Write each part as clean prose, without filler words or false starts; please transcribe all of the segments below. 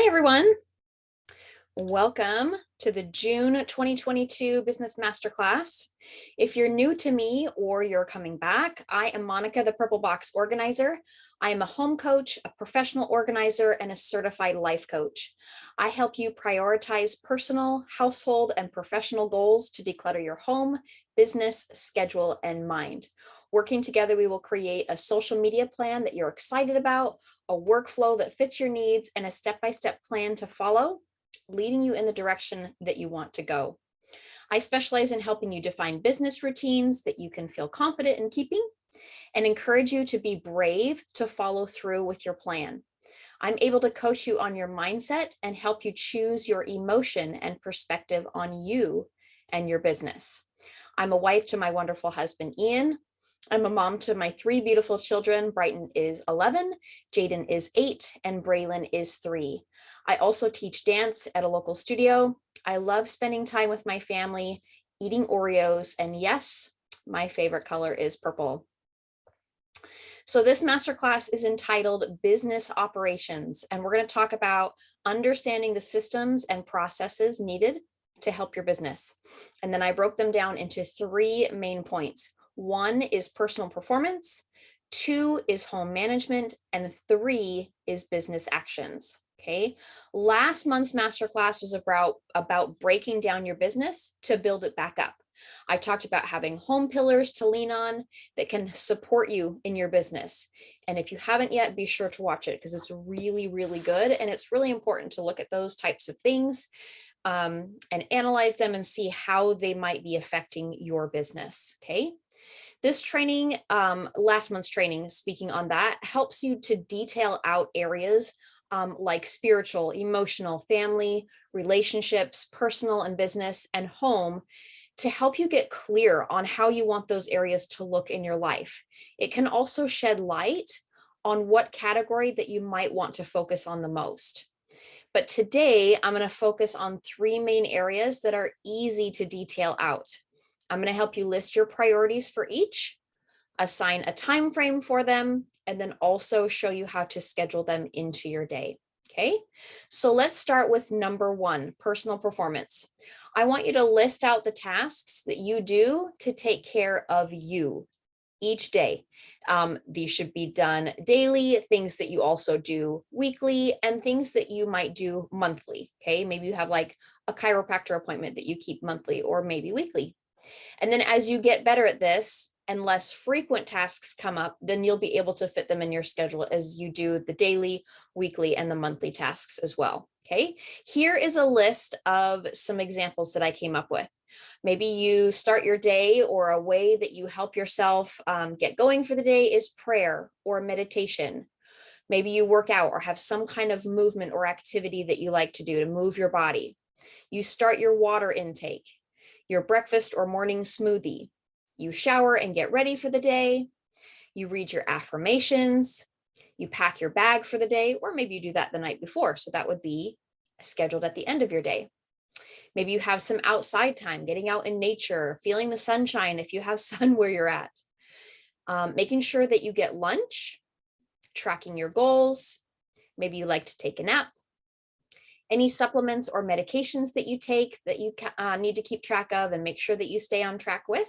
Hi, everyone. Welcome to the June 2022 Business Masterclass. If you're new to me or you're coming back, I am Monica, the Purple Box organizer. I am a home coach, a professional organizer, and a certified life coach. I help you prioritize personal, household, and professional goals to declutter your home, business, schedule, and mind. Working together, we will create a social media plan that you're excited about, a workflow that fits your needs, and a step-by-step plan to follow, leading you in the direction that you want to go. I specialize in helping you define business routines that you can feel confident in keeping and encourage you to be brave to follow through with your plan. I'm able to coach you on your mindset and help you choose your emotion and perspective on you and your business. I'm a wife to my wonderful husband, Ian. I'm a mom to my three beautiful children. Brighton is 11, Jaden is 8, and Braylon is 3. I also teach dance at a local studio. I love spending time with my family, eating Oreos, and yes, my favorite color is purple. So this masterclass is entitled Business Operations, and we're going to talk about understanding the systems and processes needed to help your business. And then I broke them down into 3 main points. 1 is personal performance, 2 is home management, and 3 is business actions. Okay. Last month's masterclass was about breaking down your business to build it back up. I talked about having home pillars to lean on that can support you in your business. And if you haven't yet, be sure to watch it because it's really, really good. And it's really important to look at those types of things and analyze them and see how they might be affecting your business. Okay. This training, last month's training, speaking on that, helps you to detail out areas like spiritual, emotional, family, relationships, personal and business, and home to help you get clear on how you want those areas to look in your life. It can also shed light on what category that you might want to focus on the most. But today, I'm going to focus on 3 main areas that are easy to detail out. I'm going to help you list your priorities for each, assign a time frame for them, and then also show you how to schedule them into your day. Okay, so let's start with number 1, personal performance. I want you to list out the tasks that you do to take care of you each day. These should be done daily, things that you also do weekly, and things that you might do monthly. Okay, maybe you have like a chiropractor appointment that you keep monthly or maybe weekly. And then as you get better at this and less frequent tasks come up, then you'll be able to fit them in your schedule as you do the daily, weekly, and the monthly tasks as well. Okay, here is a list of some examples that I came up with. Maybe you start your day, or a way that you help yourself get going for the day is prayer or meditation. Maybe you work out or have some kind of movement or activity that you like to do to move your body. You start your water intake, your breakfast or morning smoothie. You shower and get ready for the day. You read your affirmations. You pack your bag for the day, or maybe you do that the night before. So that would be scheduled at the end of your day. Maybe you have some outside time, getting out in nature, feeling the sunshine if you have sun where you're at. Making sure that you get lunch, tracking your goals. Maybe you like to take a nap. Any supplements or medications that you take that you need to keep track of and make sure that you stay on track with.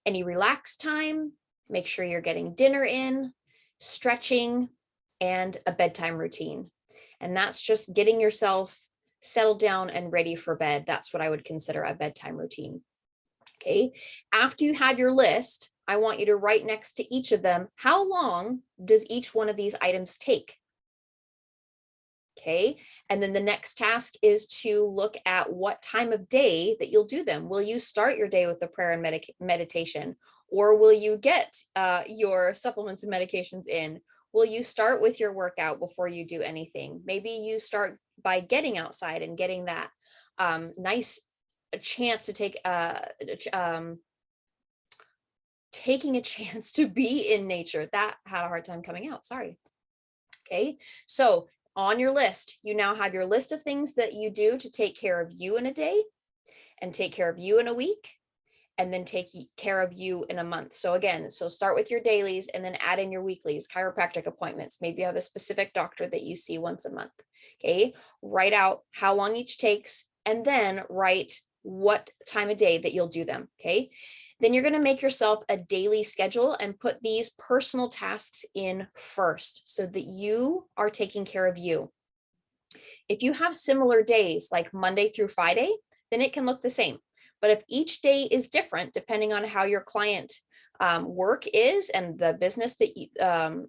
Any relaxed time, make sure you're getting dinner in, stretching, and a bedtime routine. And that's just getting yourself settled down and ready for bed. That's what I would consider a bedtime routine. Okay. After you have your list, I want you to write next to each of them, how long does each one of these items take? Okay. And then the next task is to look at what time of day that you'll do them. Will you start your day with the prayer and meditation? Or will you get your supplements and medications in? Will you start with your workout before you do anything? Maybe you start by getting outside and getting that nice chance to taking a chance to be in nature. That had a hard time coming out. Sorry. Okay. So on your list, you now have your list of things that you do to take care of you in a day and take care of you in a week and then take care of you in a month. So again, start with your dailies and then add in your weeklies, chiropractic appointments. Maybe you have a specific doctor that you see once a month. Okay. Write out how long each takes and then write what time of day that you'll do them. Okay. Then you're going to make yourself a daily schedule and put these personal tasks in first so that you are taking care of you. If you have similar days like Monday through Friday, then it can look the same. But if each day is different, depending on how your client work is and the business that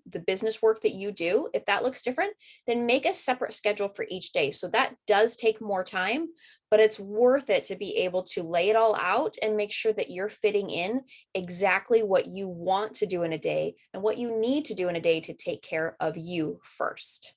the business work that you do, if that looks different, then make a separate schedule for each day. So that does take more time, but it's worth it to be able to lay it all out and make sure that you're fitting in exactly what you want to do in a day and what you need to do in a day to take care of you first.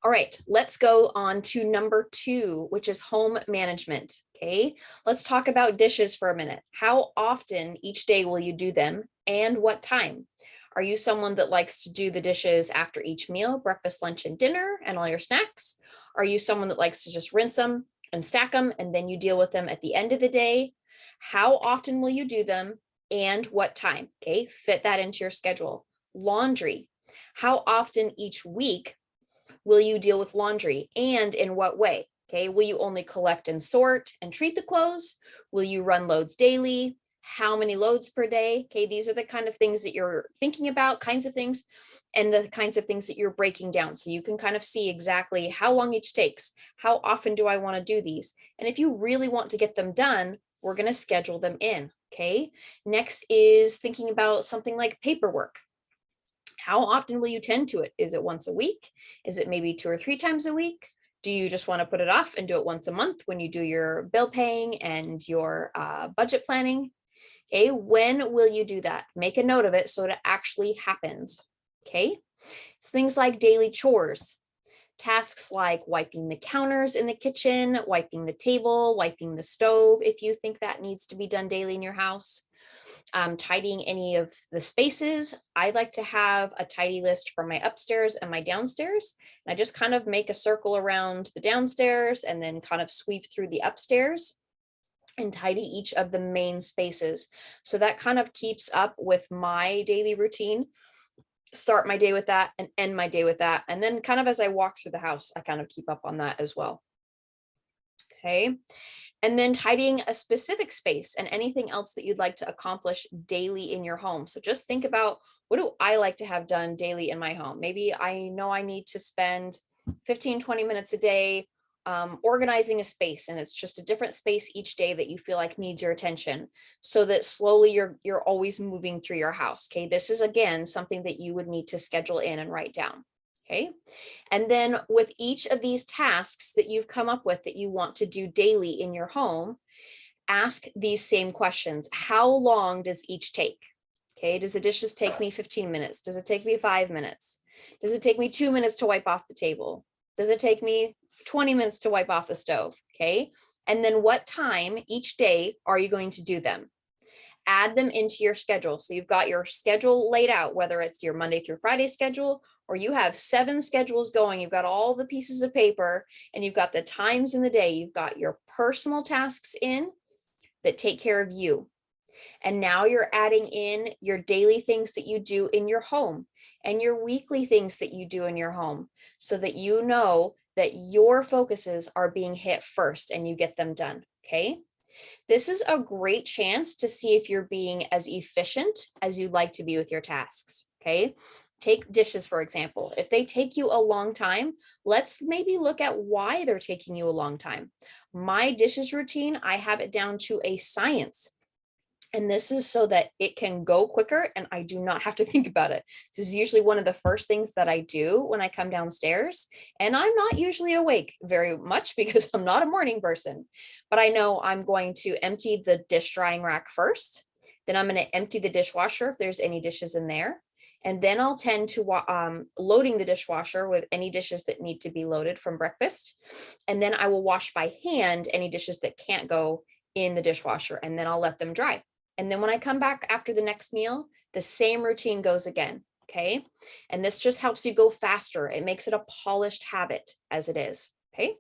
All right, let's go on to number 2, which is home management. Okay, let's talk about dishes for a minute. How often each day will you do them and what time? Are you someone that likes to do the dishes after each meal, breakfast, lunch, and dinner, and all your snacks? Are you someone that likes to just rinse them and stack them and then you deal with them at the end of the day? How often will you do them and what time? Okay, fit that into your schedule. Laundry. How often each week will you deal with laundry and in what way? Okay, will you only collect and sort and treat the clothes? Will you run loads daily? How many loads per day? Okay, these are the kind of things that you're thinking about, kinds of things, and the kinds of things that you're breaking down. So you can kind of see exactly how long each takes. How often do I want to do these? And if you really want to get them done, we're going to schedule them in. Okay, next is thinking about something like paperwork. How often will you tend to it? Is it once a week? Is it maybe 2 or 3 times a week? Do you just want to put it off and do it once a month when you do your bill paying and your budget planning? Okay, when will you do that? Make a note of it so it actually happens. Okay, it's things like daily chores, tasks like wiping the counters in the kitchen, wiping the table, wiping the stove, if you think that needs to be done daily in your house. Tidying any of the spaces. I like to have a tidy list for my upstairs and my downstairs. And I just kind of make a circle around the downstairs and then kind of sweep through the upstairs and tidy each of the main spaces. So that kind of keeps up with my daily routine. Start my day with that and end my day with that. And then kind of as I walk through the house, I kind of keep up on that as well. Okay. And then tidying a specific space and anything else that you'd like to accomplish daily in your home. So just think about, what do I like to have done daily in my home? Maybe I know I need to spend 15, 20 minutes a day organizing a space, and it's just a different space each day that you feel like needs your attention, so that slowly you're always moving through your house. Okay, this is again something that you would need to schedule in and write down. Okay. And then with each of these tasks that you've come up with that you want to do daily in your home, ask these same questions. How long does each take? Okay. Does the dishes take me 15 minutes? Does it take me 5 minutes? Does it take me 2 minutes to wipe off the table? Does it take me 20 minutes to wipe off the stove? Okay. And then what time each day are you going to do them? Add them into your schedule. So you've got your schedule laid out, whether it's your Monday through Friday schedule, or you have 7 schedules going. You've got all the pieces of paper and you've got the times in the day. You've got your personal tasks in that take care of you. And now you're adding in your daily things that you do in your home and your weekly things that you do in your home, so that you know that your focuses are being hit first and you get them done. Okay. This is a great chance to see if you're being as efficient as you'd like to be with your tasks. Okay. Take dishes, for example. If they take you a long time, let's maybe look at why they're taking you a long time. My dishes routine, I have it down to a science. And this is so that it can go quicker and I do not have to think about it. This is usually one of the first things that I do when I come downstairs. And I'm not usually awake very much because I'm not a morning person. But I know I'm going to empty the dish drying rack first. Then I'm going to empty the dishwasher if there's any dishes in there. And then I'll tend to loading the dishwasher with any dishes that need to be loaded from breakfast. And then I will wash by hand any dishes that can't go in the dishwasher, and then I'll let them dry. And then when I come back after the next meal, the same routine goes again. okay? And this just helps you go faster. It makes it a polished habit as it is, okay?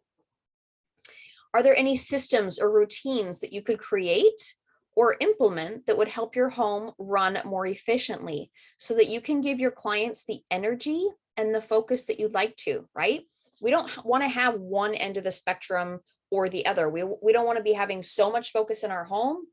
Are there any systems or routines that you could create or implement that would help your home run more efficiently so that you can give your clients the energy and the focus that you'd like to, right? We don't want to have one end of the spectrum or the other. We don't want to be having so much focus in our home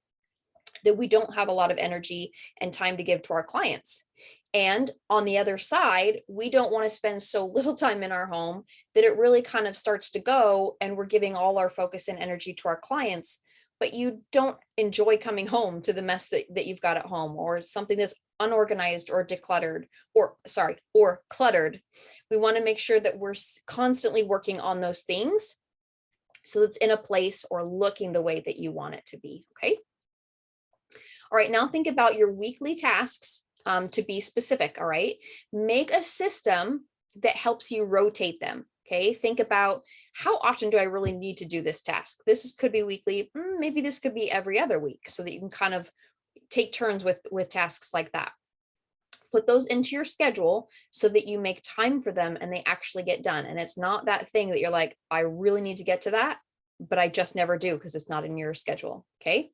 that we don't have a lot of energy and time to give to our clients. And on the other side, we don't want to spend so little time in our home that it really kind of starts to go and we're giving all our focus and energy to our clients, but you don't enjoy coming home to the mess that you've got at home, or something that's unorganized or decluttered, or cluttered. We want to make sure that we're constantly working on those things so it's in a place or looking the way that you want it to be, okay? All right, now think about your weekly tasks to be specific, all right? Make a system that helps you rotate them, okay? Think about, how often do I really need to do this task? This could be weekly, maybe this could be every other week, so that you can kind of take turns with tasks like that. Put those into your schedule so that you make time for them and they actually get done. And it's not that thing that you're like, I really need to get to that, but I just never do because it's not in your schedule, okay?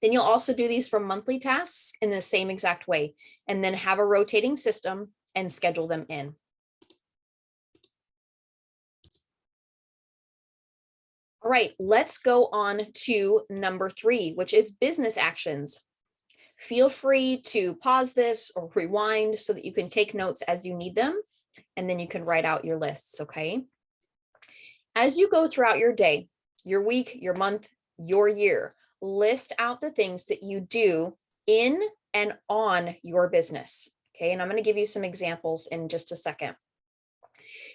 Then you'll also do these for monthly tasks in the same exact way, and then have a rotating system and schedule them in. All right, let's go on to number 3, which is business actions. Feel free to pause this or rewind so that you can take notes as you need them, and then you can write out your lists, okay? As you go throughout your day, your week, your month, your year, list out the things that you do in and on your business, okay? And I'm going to give you some examples in just a second.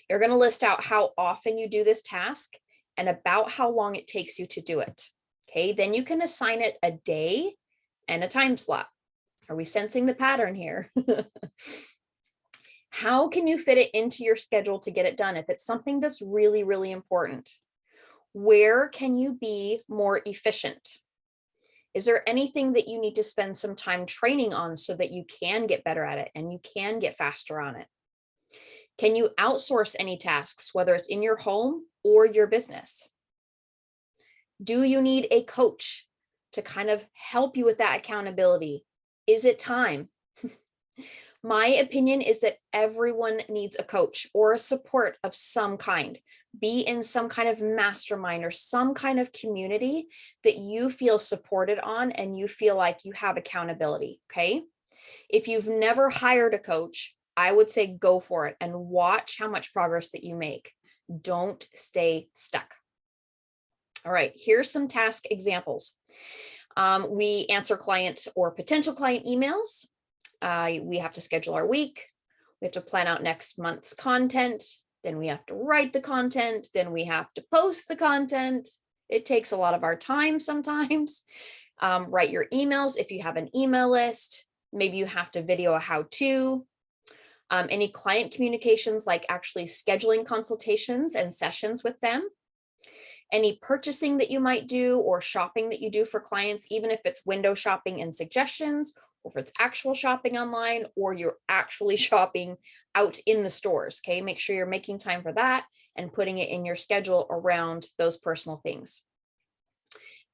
You're going to list out how often you do this task and about how long it takes you to do it, okay? Then you can assign it a day and a time slot. Are we sensing the pattern here? How can you fit it into your schedule to get it done if it's something that's really, really important? Where can you be more efficient? Is there anything that you need to spend some time training on so that you can get better at it and you can get faster on it? Can you outsource any tasks, whether it's in your home or your business? Do you need a coach to kind of help you with that accountability? Is it time? My opinion is that everyone needs a coach or a support of some kind. Be in some kind of mastermind or some kind of community that you feel supported on and you feel like you have accountability, okay? If you've never hired a coach, I would say go for it and watch how much progress that you make. Don't stay stuck. All right, here's some task examples. We answer client or potential client emails. We have to schedule our week. We have to plan out next month's content. Then we have to write the content. Then we have to post the content. It takes a lot of our time sometimes. Write your emails if you have an email list. Maybe you have to video a how-to. Any client communications, like actually scheduling consultations and sessions with them. Any purchasing that you might do or shopping that you do for clients, even if it's window shopping and suggestions, or if it's actual shopping online, or you're actually shopping out in the stores, okay? Make sure you're making time for that and putting it in your schedule around those personal things.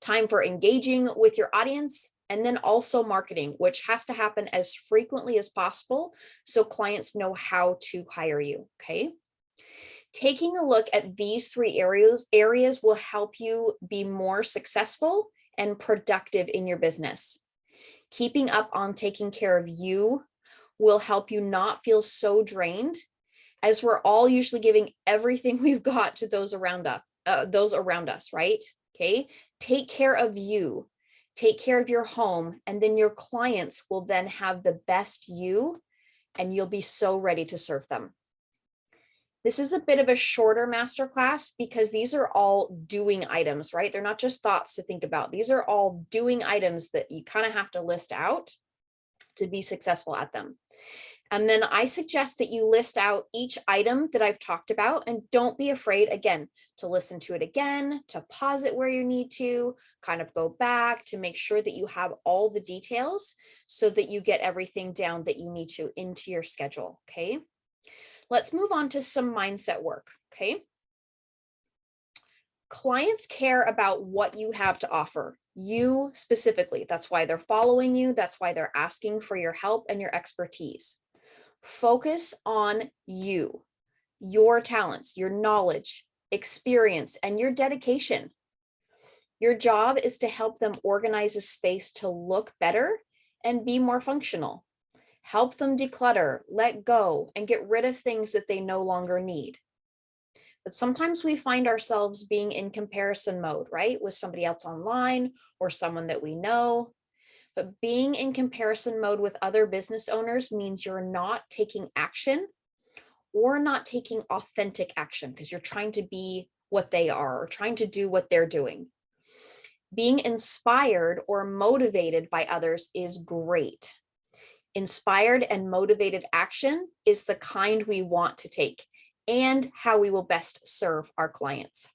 Time for engaging with your audience, and then also marketing, which has to happen as frequently as possible so clients know how to hire you, okay? Taking a look at these 3 areas will help you be more successful and productive in your business. Keeping up on taking care of you will help you not feel so drained, as we're all usually giving everything we've got to those around us, right? Okay, take care of you, take care of your home, and then your clients will then have the best you, and you'll be so ready to serve them. This is a bit of a shorter masterclass because these are all doing items, right? They're not just thoughts to think about. These are all doing items that you kind of have to list out to be successful at them. And then I suggest that you list out each item that I've talked about, and don't be afraid, again, to listen to it again, to pause it where you need to, kind of go back to make sure that you have all the details so that you get everything down that you need to into your schedule, okay? Let's move on to some mindset work, okay? Clients care about what you have to offer, you specifically. That's why they're following you. That's why they're asking for your help and your expertise. Focus on you, your talents, your knowledge, experience, and your dedication. Your job is to help them organize a space to look better and be more functional. Help them declutter, let go, and get rid of things that they no longer need. But sometimes we find ourselves being in comparison mode, right? With somebody else online or someone that we know. But being in comparison mode with other business owners means you're not taking action or not taking authentic action because you're trying to be what they are or trying to do what they're doing. Being inspired or motivated by others is great. Inspired and motivated action is the kind we want to take and how we will best serve our clients.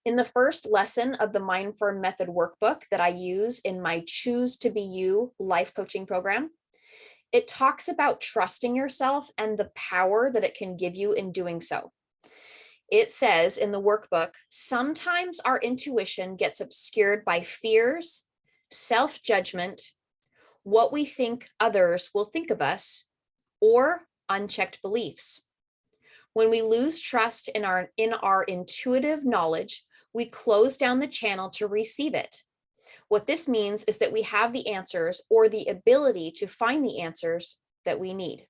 In the first lesson of the Mind Firm Method workbook that I use in my Choose to Be You life coaching program, it talks about trusting yourself and the power that it can give you in doing so. It says in the workbook, sometimes our intuition gets obscured by fears, self-judgment, what we think others will think of us, or unchecked beliefs. When we lose trust in our intuitive knowledge, we close down the channel to receive it. What this means is that we have the answers or the ability to find the answers that we need.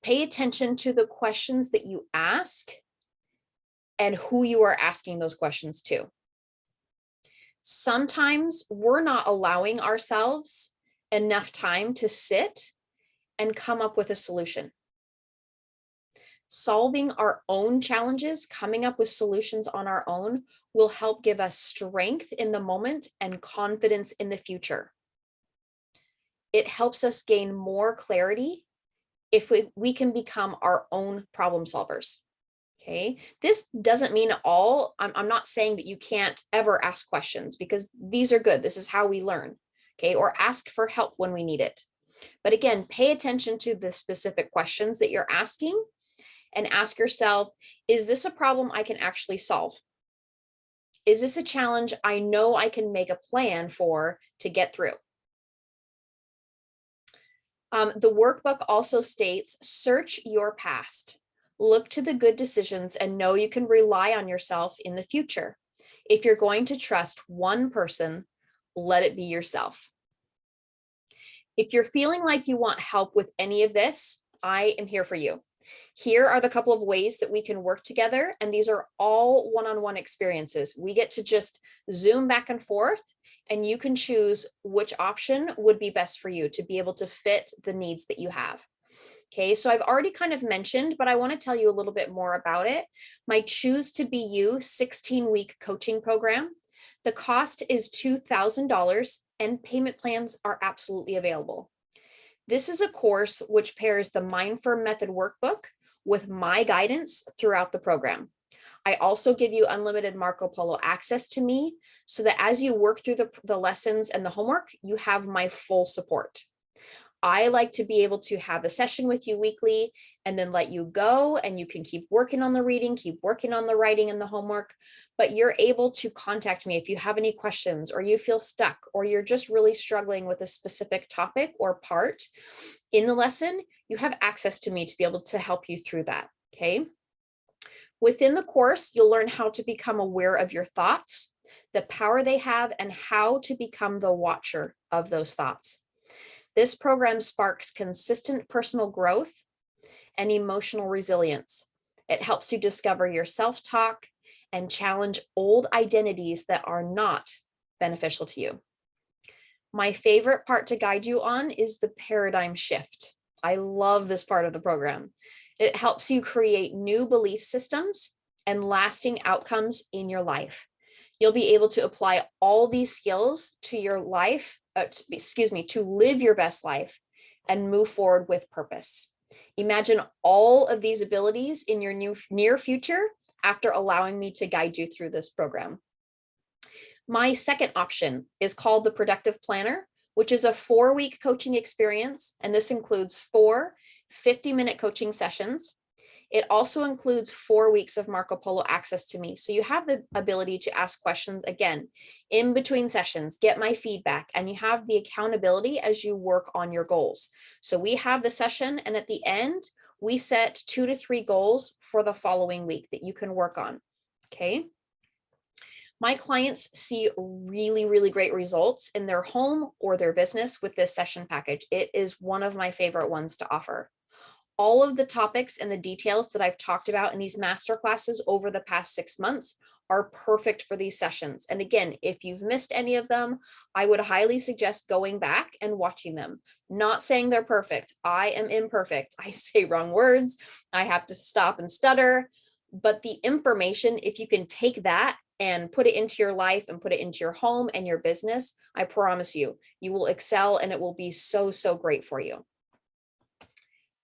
Pay attention to the questions that you ask and who you are asking those questions to. Sometimes we're not allowing ourselves enough time to sit and come up with a solution. Solving our own challenges, coming up with solutions on our own, will help give us strength in the moment and confidence in the future. It helps us gain more clarity if we can become our own problem solvers. Okay, this doesn't mean I'm not saying that you can't ever ask questions, because these are good. This is how we learn. Okay, or ask for help when we need it. But again, pay attention to the specific questions that you're asking and ask yourself, is this a problem I can actually solve? Is this a challenge I know I can make a plan for to get through? The workbook also states, search your past. Look to the good decisions and know you can rely on yourself in the future. If you're going to trust one person, let it be yourself. If you're feeling like you want help with any of this, I am here for you. Here are the couple of ways that we can work together, and these are all one-on-one experiences. We get to just zoom back and forth, and you can choose which option would be best for you to be able to fit the needs that you have. Okay, so I've already kind of mentioned, but I want to tell you a little bit more about it. My Choose to Be You 16-week coaching program. The cost is $2,000 and payment plans are absolutely available. This is a course which pairs the Mind Firm Method workbook with my guidance throughout the program. I also give you unlimited Marco Polo access to me so that as you work through the lessons and the homework, you have my full support. I like to be able to have a session with you weekly and then let you go, and you can keep working on the reading, keep working on the writing and the homework, but you're able to contact me if you have any questions or you feel stuck or you're just really struggling with a specific topic or part in the lesson. You have access to me to be able to help you through that, okay? Within the course, you'll learn how to become aware of your thoughts, the power they have, and how to become the watcher of those thoughts. This program sparks consistent personal growth and emotional resilience. It helps you discover your self-talk and challenge old identities that are not beneficial to you. My favorite part to guide you on is the paradigm shift. I love this part of the program. It helps you create new belief systems and lasting outcomes in your life. You'll be able to apply all these skills to your life, to live your best life and move forward with purpose. Imagine all of these abilities in your near future after allowing me to guide you through this program. My second option is called the Productive Planner, which is a 4-week coaching experience. And this includes 4 50-minute coaching sessions. It also includes 4 weeks of Marco Polo access to me. So you have the ability to ask questions again, in between sessions, get my feedback, and you have the accountability as you work on your goals. So we have the session, and at the end, we set 2 to 3 goals for the following week that you can work on, okay? My clients see really, really great results in their home or their business with this session package. It is one of my favorite ones to offer. All of the topics and the details that I've talked about in these masterclasses over the past 6 months are perfect for these sessions. And again, if you've missed any of them, I would highly suggest going back and watching them. Not saying they're perfect. I am imperfect. I say wrong words. I have to stop and stutter. But the information, if you can take that and put it into your life and put it into your home and your business, I promise you, you will excel and it will be so, so great for you.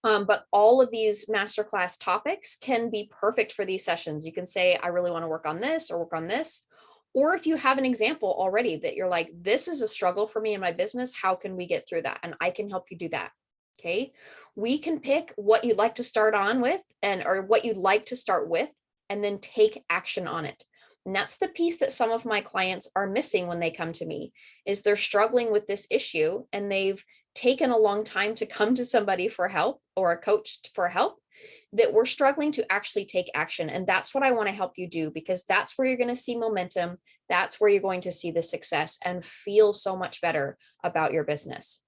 But all of these masterclass topics can be perfect for these sessions. You can say, I really want to work on this or work on this. Or if you have an example already that you're like, this is a struggle for me in my business, how can we get through that? And I can help you do that. Okay. We can pick what you'd like to start on with or what you'd like to start with, and then take action on it. And that's the piece that some of my clients are missing when they come to me, is they're struggling with this issue and they've taken a long time to come to somebody for help or a coach for help, that we're struggling to actually take action. And that's what I want to help you do, because that's where you're going to see momentum. That's where you're going to see the success and feel so much better about your business.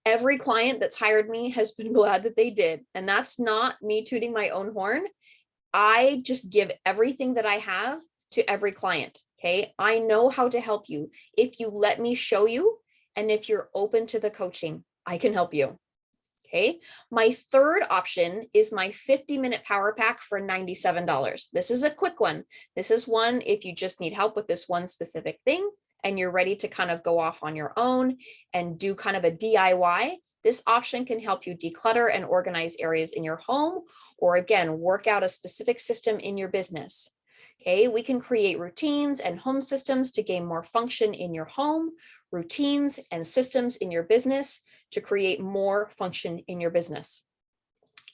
Every client that's hired me has been glad that they did. And that's not me tooting my own horn. I just give everything that I have to every client. Okay. I know how to help you. If you let me show you, and if you're open to the coaching, I can help you. Okay. My third option is my 50-minute power pack for $97. This is a quick one. This is one if you just need help with this one specific thing and you're ready to kind of go off on your own and do kind of a DIY. This option can help you declutter and organize areas in your home, or again, work out a specific system in your business. Okay, we can create routines and home systems to gain more function in your home, routines and systems in your business to create more function in your business.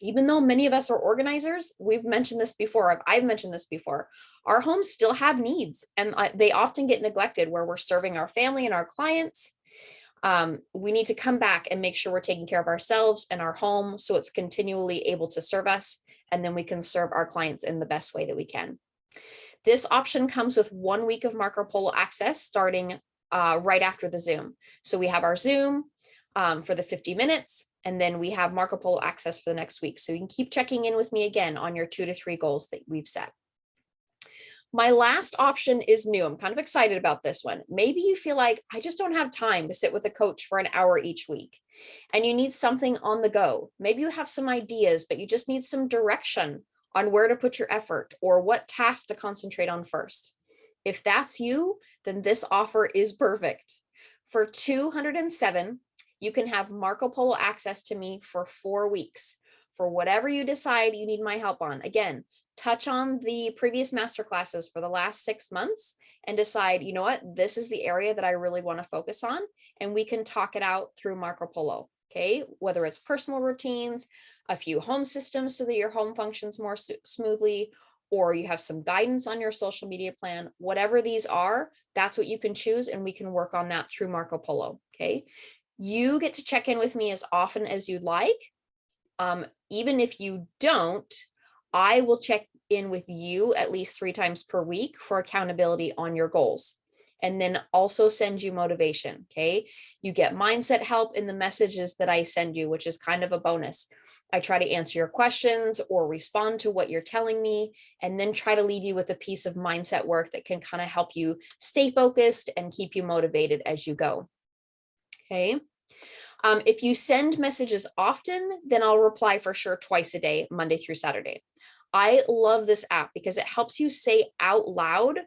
Even though many of us are organizers, we've mentioned this before, I've mentioned this before, our homes still have needs and they often get neglected where we're serving our family and our clients. We need to come back and make sure we're taking care of ourselves and our home so it's continually able to serve us, and then we can serve our clients in the best way that we can. This option comes with 1 week of Marco Polo access starting right after the Zoom. So we have our Zoom for the 50 minutes, and then we have Marco Polo access for the next week. So you can keep checking in with me again on your 2 to 3 goals that we've set. My last option is new. I'm kind of excited about this one. Maybe you feel like I just don't have time to sit with a coach for an hour each week and you need something on the go. Maybe you have some ideas, but you just need some direction on where to put your effort or what tasks to concentrate on first. If that's you, then this offer is perfect. For $207, you can have Marco Polo access to me for 4 weeks for whatever you decide you need my help on. Again, touch on the previous masterclasses for the last 6 months and decide, you know what, this is the area that I really want to focus on. And we can talk it out through Marco Polo. Okay. Whether it's personal routines, a few home systems so that your home functions more smoothly, or you have some guidance on your social media plan, whatever these are, that's what you can choose. And we can work on that through Marco Polo. Okay. You get to check in with me as often as you'd like. Even if you don't, I will check in with you at least 3 times per week for accountability on your goals, and then also send you motivation. Okay. You get mindset help in the messages that I send you, which is kind of a bonus. I try to answer your questions or respond to what you're telling me, and then try to leave you with a piece of mindset work that can kind of help you stay focused and keep you motivated as you go. Okay. If you send messages often, then I'll reply for sure twice a day, Monday through Saturday. I love this app because it helps you say out loud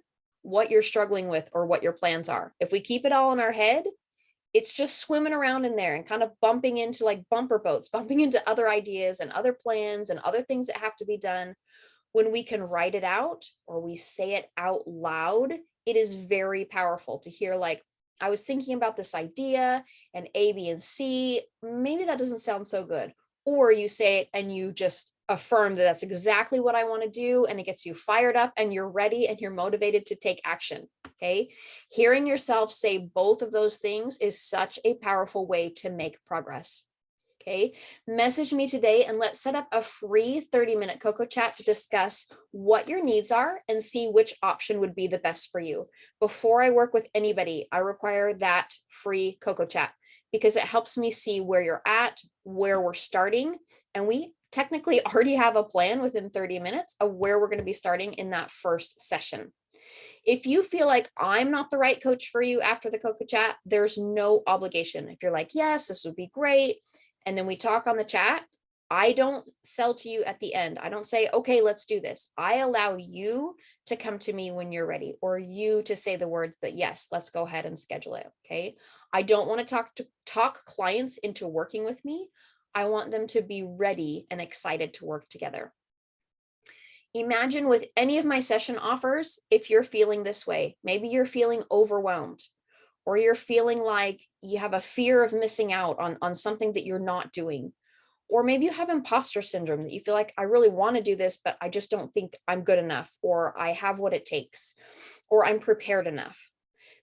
what you're struggling with or what your plans are. If we keep it all in our head, It's just swimming around in there and kind of bumping into like bumper boats, bumping into other ideas and other plans and other things that have to be done. When we can write it out or we say it out loud, it is very powerful to hear, like, I was thinking about this idea and A, B, and C. Maybe that doesn't sound so good. Or you say it and you just affirm that that's exactly what I want to do. And it gets you fired up and you're ready and you're motivated to take action. Okay. Hearing yourself say both of those things is such a powerful way to make progress. Okay, message me today and let's set up a free 30-minute Coco chat to discuss what your needs are and see which option would be the best for you. Before I work with anybody, I require that free Coco chat because it helps me see where you're at, where we're starting, and we technically already have a plan within 30 minutes of where we're going to be starting in that first session. If you feel like I'm not the right coach for you after the Coco chat, there's no obligation. If you're like, yes, this would be great, and then we talk on the chat, I don't sell to you at the end. I don't say, okay, let's do this. I allow you to come to me when you're ready, or you to say the words that, yes, let's go ahead and schedule it. Okay. I don't want to talk clients into working with me. I want them to be ready and excited to work together. Imagine with any of my session offers, if you're feeling this way, maybe you're feeling overwhelmed, or you're feeling like you have a fear of missing out on something that you're not doing. Or maybe you have imposter syndrome that you feel like, I really want to do this, but I just don't think I'm good enough, or I have what it takes, or I'm prepared enough.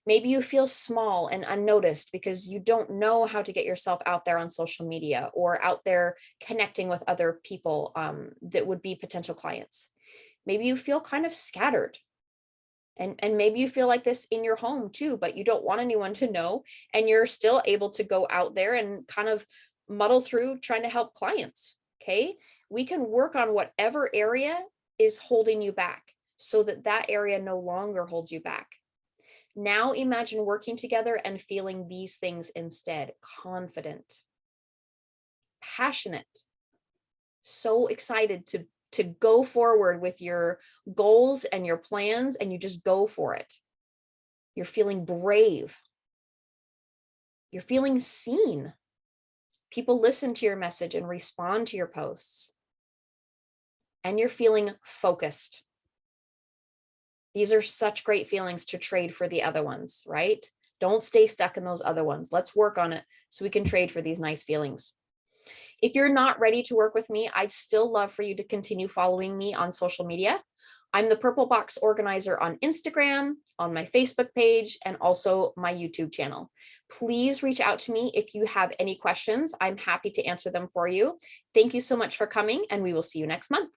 Maybe you feel small and unnoticed because you don't know how to get yourself out there on social media or out there connecting with other people that would be potential clients. Maybe you feel kind of scattered. And maybe you feel like this in your home too, but you don't want anyone to know, and you're still able to go out there and kind of muddle through trying to help clients. Okay. We can work on whatever area is holding you back so that that area no longer holds you back. Now imagine working together and feeling these things instead: confident, passionate, so excited to go forward with your goals and your plans, and you just go for it. You're feeling brave. You're feeling seen. People listen to your message and respond to your posts. And you're feeling focused. These are such great feelings to trade for the other ones, right? Don't stay stuck in those other ones. Let's work on it so we can trade for these nice feelings. If you're not ready to work with me, I'd still love for you to continue following me on social media. I'm the Purple Box Organizer on Instagram, on my Facebook page, and also my YouTube channel. Please reach out to me if you have any questions. I'm happy to answer them for you. Thank you so much for coming, and we will see you next month.